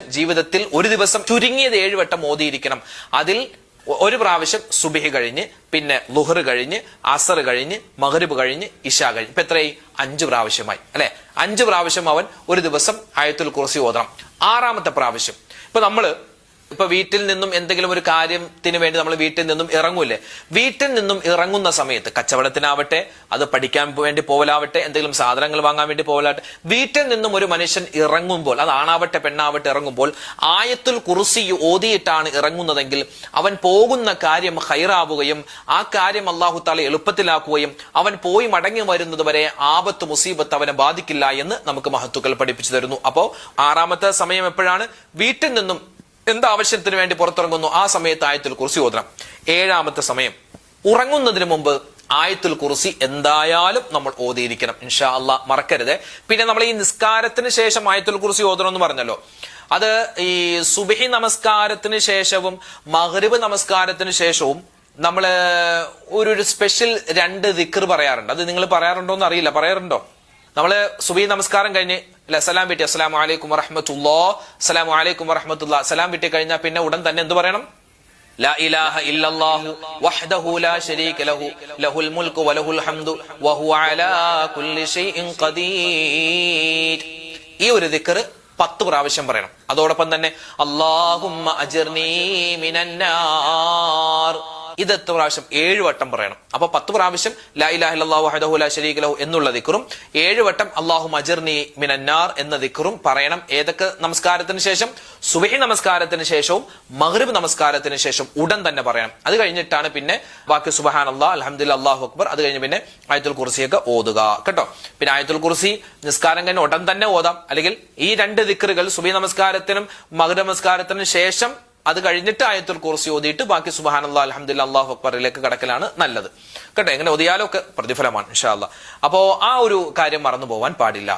ജീവിതത്തിൽ ഒരു ദിവസം ചുരുങ്ങിയത് 7 വട്ടം ഓതിയിരിക്കണം. അതിൽ ഒരു പ്രാവശ്യം സുബഹി കഴിഞ്ഞ്, പിന്നെ ളുഹർ കഴിഞ്ഞ്, അസർ കഴിഞ്ഞ്, മഗ്രിബ് കഴിഞ്ഞ്, ഇശാ കഴിഞ്ഞ്. ഇപ്പൊ എത്രയായി? 5 പ്രാവശ്യമായി അല്ലെ? 5 പ്രാവശ്യം അവൻ ഒരു ദിവസം ആയത്തുൽ കുർസി ഓതണം. 6ാമത്തെ പ്രാവശ്യം ഇപ്പൊ വീട്ടിൽ നിന്നും എന്തെങ്കിലും ഒരു കാര്യത്തിന് വേണ്ടി നമ്മൾ വീട്ടിൽ നിന്നും ഇറങ്ങൂലേ? വീട്ടിൽ നിന്നും ഇറങ്ങുന്ന സമയത്ത് കച്ചവടത്തിനാവട്ടെ, അത് പഠിക്കാൻ വേണ്ടി പോവലാവട്ടെ, എന്തെങ്കിലും സാധനങ്ങൾ വാങ്ങാൻ വേണ്ടി പോവലാവട്ടെ, വീട്ടിൽ നിന്നും ഒരു മനുഷ്യൻ ഇറങ്ങുമ്പോൾ, അത് ആണാവട്ടെ പെണ്ണാവട്ടെ, ഇറങ്ങുമ്പോൾ ആയത്തുൽ കുർസി ഓതിയിട്ടാണ് ഇറങ്ങുന്നതെങ്കിൽ അവൻ പോകുന്ന കാര്യം ഖൈറാവുകയും ആ കാര്യം അല്ലാഹു തആല എളുപ്പത്തിലാക്കുകയും അവൻ പോയി മടങ്ങി വരുന്നത് വരെ ആപത്ത് മുസീബത്ത് അവനെ ബാധിക്കില്ല എന്ന് നമുക്ക് മഹത്തുക്കൾ പഠിപ്പിച്ചു തരുന്നു. അപ്പോ 6ാമത്തെ സമയം എപ്പോഴാണ്? വീട്ടിൽ നിന്നും എന്താവശ്യത്തിന് വേണ്ടി പുറത്തിറങ്ങുന്നു ആ സമയത്ത് ആയത്തുൽ കുർസി ഓതണം. 7ാമത്തെ സമയം ഉറങ്ങുന്നതിന് മുമ്പ് ആയത്തുൽ കുർസി എന്തായാലും നമ്മൾ ഓതിയിരിക്കണം. ഇൻഷാ അല്ലാഹ് മറക്കരുത്. പിന്നെ നമ്മൾ ഈ നിസ്കാരത്തിന് ശേഷം ആയത്തുൽ കുർസി ഓതണം എന്ന് പറഞ്ഞല്ലോ, അത് ഈ സുബ്ഹി നമസ്കാരത്തിന് ശേഷവും മഗ്രിബ് നമസ്കാരത്തിന് ശേഷവും നമ്മള് ഒരു സ്പെഷ്യൽ 2 ദിക്ർ പറയാറുണ്ട്. അത് നിങ്ങൾ പറയാറുണ്ടോ എന്ന് അറിയില്ല. പറയാറുണ്ടോ? നമ്മള് സുബഹി നമസ്കാരം കഴിഞ്ഞ് സലാം വീട്ടി, അസ്സലാമു അലൈക്കും വറഹ്മത്തുള്ളാഹി, അസ്സലാമു അലൈക്കും വറഹ്മത്തുള്ളാഹി, സലാം വീട്ടി കഴിഞ്ഞാൽ പിന്നെ ഉടൻ തന്നെ എന്ത് പറയണം? ലാ ഇലാഹ ഇല്ലല്ലാഹു വഹ്ദഹു ലാ ശരീക ലഹു ലഹുൽ മുൽക്കു വലഹുൽ ഹംദു വഹുവ അലാ കുല്ലി ഷൈഇൻ ഖദീർ. ഈ ഒരു ദിക്ർ 10 പ്രാവശ്യം പറയണം. അതോടൊപ്പം തന്നെ അല്ലാഹുമ്മ അജിർനീ മിനന്നാർ, ഇത് എത്ര പ്രാവശ്യം? 7 വട്ടം പറയണം. അപ്പൊ 10 പ്രാവശ്യം ലാ ഇലാഹ ഇല്ലല്ലാഹു വഹ്ദഹു ലാ ശരീക ലഹു എന്നുള്ള ദിക്റും 7 വട്ടം അല്ലാഹുമ്മ അജിർനി മിനന്നാർ എന്ന ദിക്റും പറയണം. ഏതൊക്കെ നമസ്കാരത്തിന് ശേഷം? സുബ്ഹി നമസ്കാരത്തിന് ശേഷവും മഗ്രിബ് നമസ്കാരത്തിന് ശേഷം ഉടൻ തന്നെ പറയണം. അത് കഴിഞ്ഞിട്ടാണ് പിന്നെ ബാക്കി സുബ്ഹാനല്ലാഹ്, അൽഹംദുലില്ലാഹ്, അല്ലാഹു അക്ബർ, അത് കഴിഞ്ഞ് പിന്നെ ആയത്തുൽ കുർസിയൊക്കെ ഓതുക കേട്ടോ. പിന്നെ ആയത്തുൽ കുർസി നിസ്കാരം കഴിഞ്ഞ് ഉടൻ തന്നെ ഓതാം. അല്ലെങ്കിൽ ഈ 2 ദിക്റുകൾ സുബ്ഹി നമസ്കാരത്തിനും മഗ്രിബ് നമസ്കാരത്തിനും ശേഷം അത് കഴിഞ്ഞിട്ട് ആയത്തുൽ കുർസി ഓതിയിട്ട് ബാക്കി സുബ്ഹാനല്ലാഹ്, അൽഹംദുലില്ലാഹ്, അല്ലാഹു അക്ബറിലേക്ക് കടക്കലാണ് നല്ലത് കേട്ടോ. എങ്ങനെ ഓതിയാലും ഒക്കെ പ്രതിഫലമാണ് ഇൻഷാ അല്ലാഹ്. അപ്പോ ആ ഒരു കാര്യം മറന്നു പോവാൻ പാടില്ല.